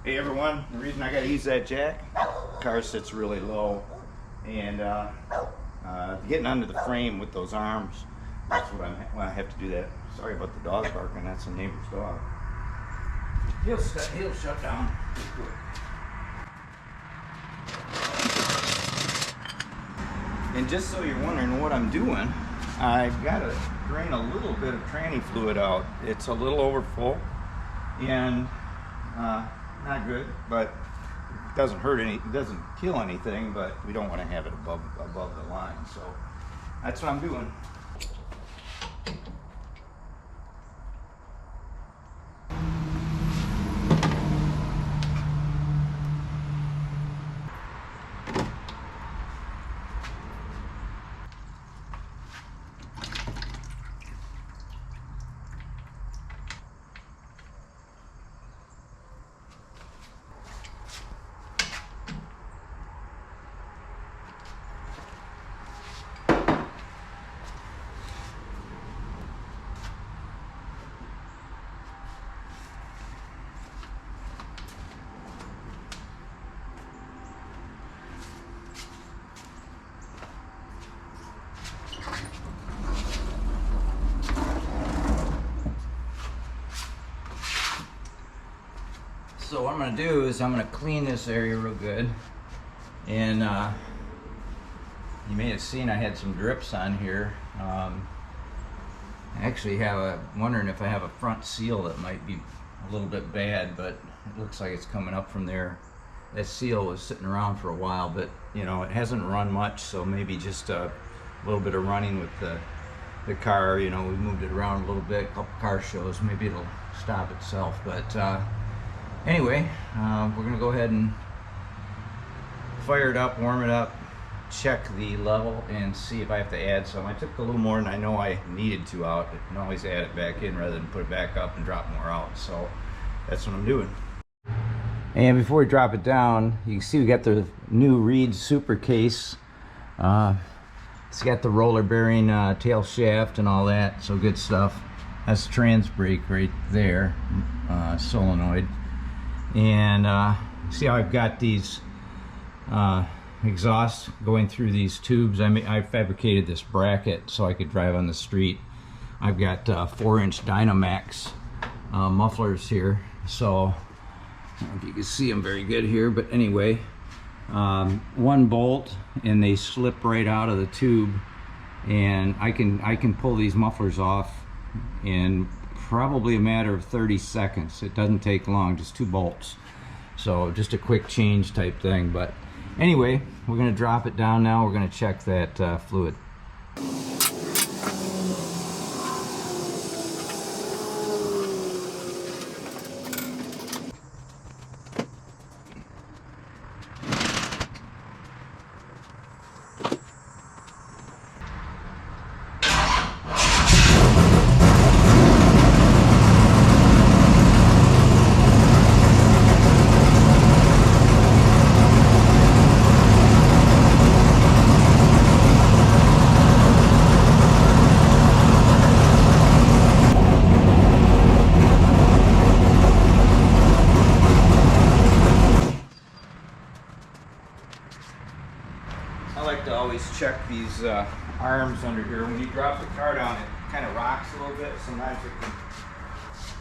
Hey everyone, the reason I gotta use that jack, the car sits really low, and getting under the frame with those arms, that's what I have to do that. Sorry about the dog barking, that's a neighbor's dog. He'll shut down pretty quick. And just so you're wondering what I'm doing, I've got to drain a little bit of tranny fluid out. It's a little overfull, and not good, but it doesn't hurt it doesn't kill anything, but we don't want to have it above the line, so that's what I'm doing. So what I'm going to do is I'm going to clean this area real good, and you may have seen I had some drips on here. I actually have wondering if I have a front seal that might be a little bit bad, but it looks like it's coming up from there. That seal was sitting around for a while, but you know, it hasn't run much, so maybe just a little bit of running with the car. You know, we moved it around a little bit, a couple car shows, maybe it'll stop itself, but anyway, we're going to go ahead and fire it up, warm it up, check the level, and see if I have to add some. I took a little more than I know I needed to out. I can always add it back in rather than put it back up and drop more out. So that's what I'm doing. And before we drop it down, you can see we got the new Reed Super Case. It's got the roller bearing tail shaft and all that, so good stuff. That's the trans brake right there, solenoid. And see how I've got these exhausts going through these tubes. I fabricated this bracket so I could drive on the street. I've got 4-inch Dynamax mufflers here, so I don't know if you can see them very good here, but anyway, one bolt and they slip right out of the tube, and I can pull these mufflers off in probably a matter of 30 seconds. It doesn't take long, just 2 bolts. So just a quick change type thing. But anyway, we're going to drop it down now. We're going to check that fluid. Check these arms under here. When you drop the car down, it kind of rocks a little bit. Sometimes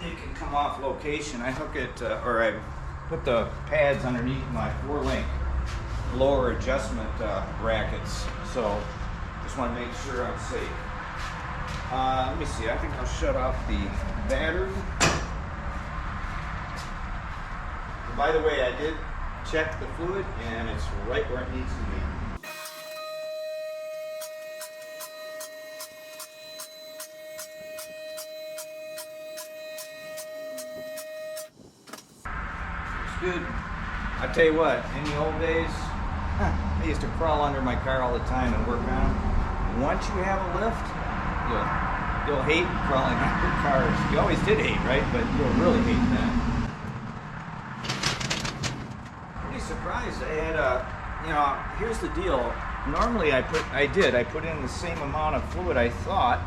it can come off location. I hook it, or I put the pads underneath my 4-link lower adjustment brackets. So just want to make sure I'm safe. Let me see. I think I'll shut off the battery. By the way, I did check the fluid, and it's right where it needs to be. Good. I tell you what, in the old days, I used to crawl under my car all the time and work on them. Once you have a lift, you'll hate crawling under cars. You always did hate, right? But you'll really hate that. Pretty surprised. I had here's the deal. Normally I put in the same amount of fluid I thought.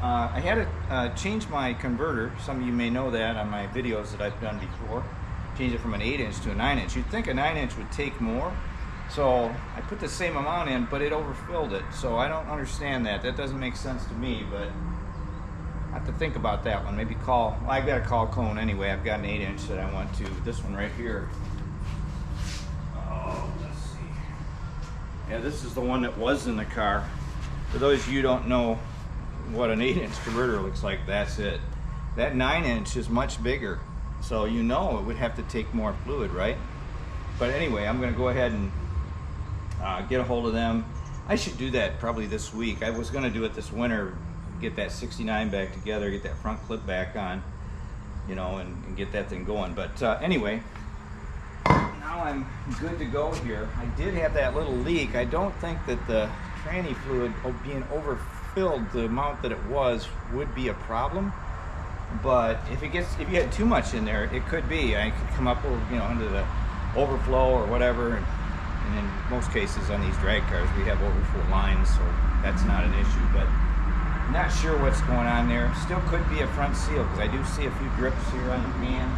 I had to change my converter. Some of you may know that on my videos that I've done before. change it from an 8-inch to a 9-inch. You'd think a 9-inch would take more. So I put the same amount in, but it overfilled it. So I don't understand that. That doesn't make sense to me, but I have to think about that one. Maybe call, well, I've got to call Cone anyway. I've got an 8-inch that I want to, this one right here. Oh, let's see. Yeah, this is the one that was in the car. For those of you who don't know what an 8-inch converter looks like, that's it. That 9-inch is much bigger. So you know it would have to take more fluid, right? But anyway, I'm going to go ahead and get a hold of them. I should do that probably this week. I was going to do it this winter, get that 69 back together, get that front clip back on, you know, and get that thing going. But anyway, now I'm good to go here. I did have that little leak. I don't think that the tranny fluid being overfilled the amount that it was would be a problem. But if you had too much in there, it could be. I could come up, you know, under the overflow or whatever. And in most cases on these drag cars, we have overflow lines, so that's not an issue. But I'm not sure what's going on there. Still could be a front seal, because I do see a few drips here on the pan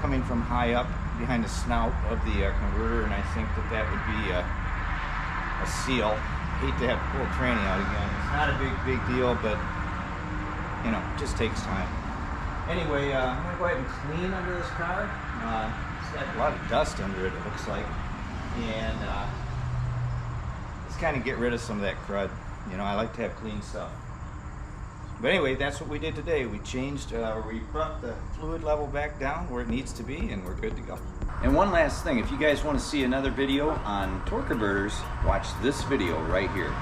coming from high up behind the snout of the converter, and I think that that would be a seal. Hate to have to pull a tranny out again. It's not a big deal, but you know, it just takes time. Anyway, I'm gonna go ahead and clean under this car. It's got a lot of dust under it, it looks like. And let's kind of get rid of some of that crud. You know, I like to have clean stuff. But anyway, that's what we did today. We changed, we brought the fluid level back down where it needs to be, and we're good to go. And one last thing, if you guys want to see another video on torque converters, watch this video right here.